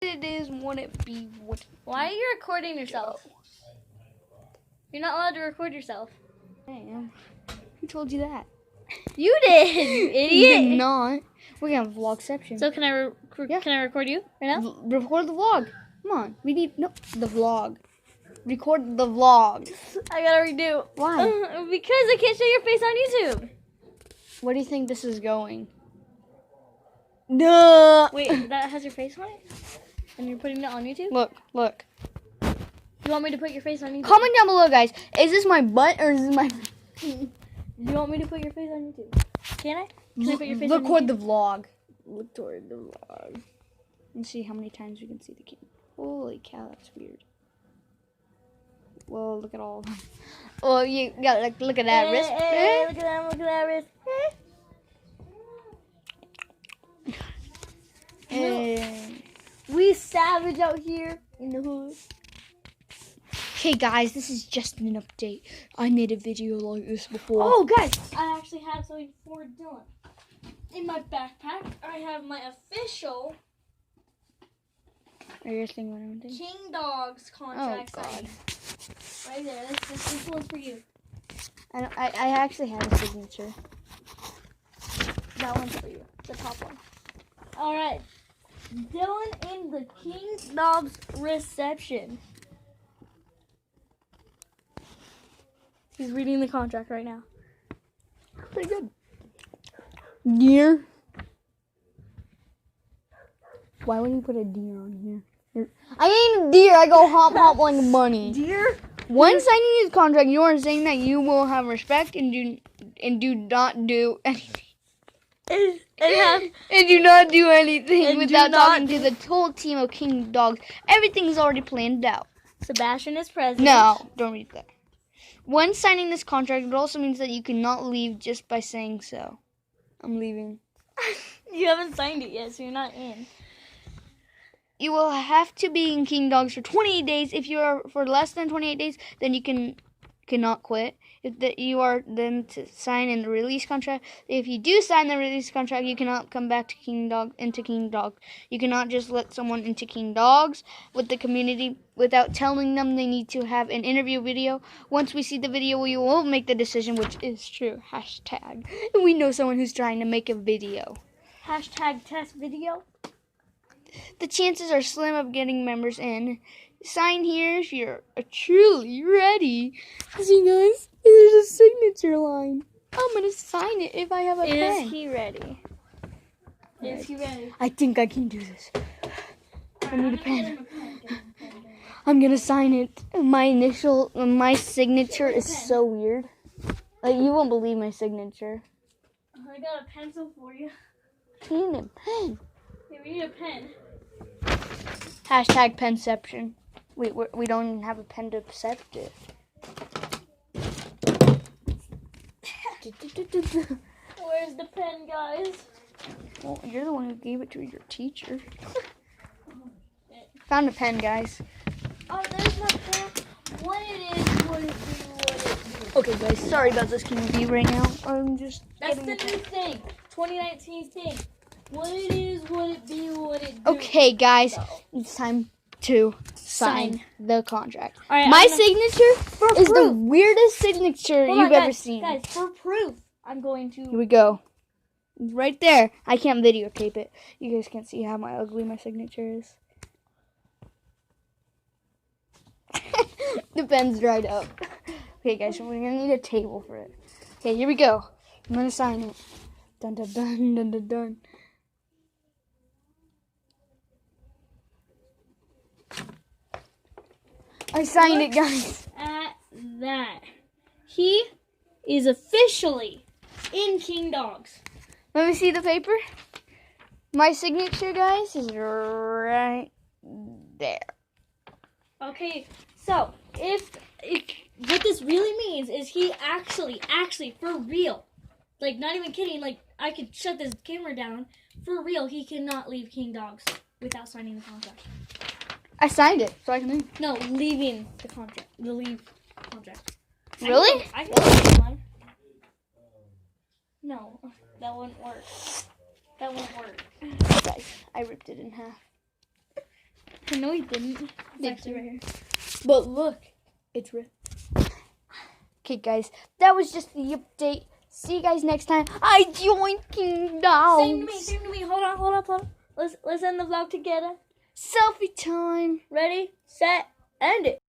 It is, won't it be? Why are you recording yourself? You're not allowed to record yourself. I am. Who told you that? You did, you idiot. You did not. We're gonna have vlogception. So can I can I record you right now? Record the vlog. Come on. We need the vlog. Record the vlog. I gotta redo. Why? Because I can't show your face on YouTube. Where do you think this is going? No. Wait, that has your face on it? And you're putting it on YouTube? Look. You want me to put your face on YouTube? Comment down below, guys. Is this my butt or is this my... Do you want me to put your face on YouTube? Can I? Can I put your face on YouTube? Record the vlog. Record the vlog. And see how many times we can see the camera. Holy cow, that's weird. Well, look at all of them. Oh, you got look at that wrist. Look at that wrist. We savage out here in the hood. Okay, guys, this is just an update. I made a video like this before. Oh, guys, I actually have something for Dylan. In my backpack, I have my official King Dogs contract. Oh, God. signing. Right there. This one's for you. I actually have a signature. That one's for you. The top one. All right. Dylan in the King Dogs reception. He's reading the contract right now. Pretty good. Deer. Why would you put a deer on here? I ain't a deer. I go hop like a bunny. Deer? When signing this contract, you are saying that you will have respect and do not do anything. And do not do anything without talking to the whole team of King Dogs. Everything's already planned out. Sebastian is president. No, don't read that. When signing this contract, it also means that you cannot leave just by saying so. I'm leaving. You haven't signed it yet, so you're not in. You will have to be in King Dogs for 28 days. If you are for less than 28 days, then you cannot quit. If you are then to sign in the release contract. If you do sign the release contract, you cannot come back to King Dogs. You cannot just let someone into King Dogs with the community without telling them they need to have an interview video. Once we see the video, we will make the decision, which is true. Hashtag. We know someone who's trying to make a video. Hashtag test video. The chances are slim of getting members in. Sign here if you're truly ready. See, guys, there's a signature line. I'm going to sign it if I have a pen. Is he ready? Is he ready? I think I can do this. I need a pen. I'm going to sign it. My signature is so weird. Like, you won't believe my signature. I got a pencil for you. I need a pen. Hey, we need a pen. Hashtag penception. We don't even have a pen to accept it. Where's the pen, guys? Well, you're the one who gave it to your teacher. Found a pen, guys. Oh, there's my pen. What it is, what it do. Okay, guys, sorry about this TV right now. I'm just That's the new thing. 2019 thing. What it is, what it be, what it do. Okay, guys, it's time to sign the contract. All right, my signature is the weirdest signature you've ever seen. Guys, for proof, I'm going to... Here we go. It's right there. I can't videotape it. You guys can't see how ugly my signature is. The pen's dried up. Okay, guys, so we're going to need a table for it. Okay, here we go. I'm going to sign it. Dun, dun, dun, dun, dun, dun. I signed it, guys. At that. He is officially in King Dogs. Let me see the paper. My signature, guys, is right there. Okay, so if what this really means is he actually, for real, like not even kidding, like I could shut this camera down. For real, he cannot leave King Dogs without signing the contract. I signed it, so I can leave. No, leaving the contract. The leave contract. Really? I can leave mine. No, that wouldn't work. That won't work. Guys, I ripped it in half. No, he didn't. It's Did actually you? right here. But look, it's real. Okay, guys, that was just the update. See you guys next time. I joined King Dogs. Same to me. Hold on. Let's end the vlog together. Selfie time. Ready, set, end it.